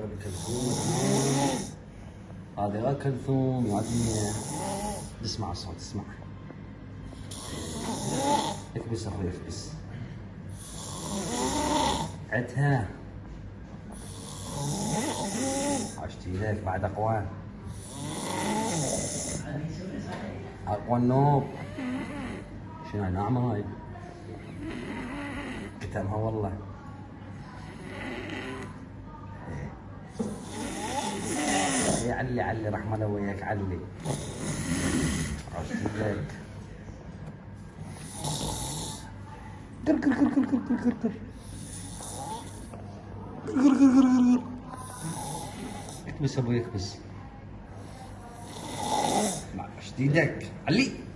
ابي كلثوم. هذه كلثوم يا دنيا. اسمع الصوت، اسمع. اكبس اخوي اكبس. عدها. عشتي لك بعد اقوى. اقوى النوب. شنو ناعمة هاي؟ كتمها والله. علي علي رحمة وياك علي. عشتي لك. قر قر قر قر قر قر قر قر قر قر قر. اكبس ابوي اكبس. عشتي لك علي.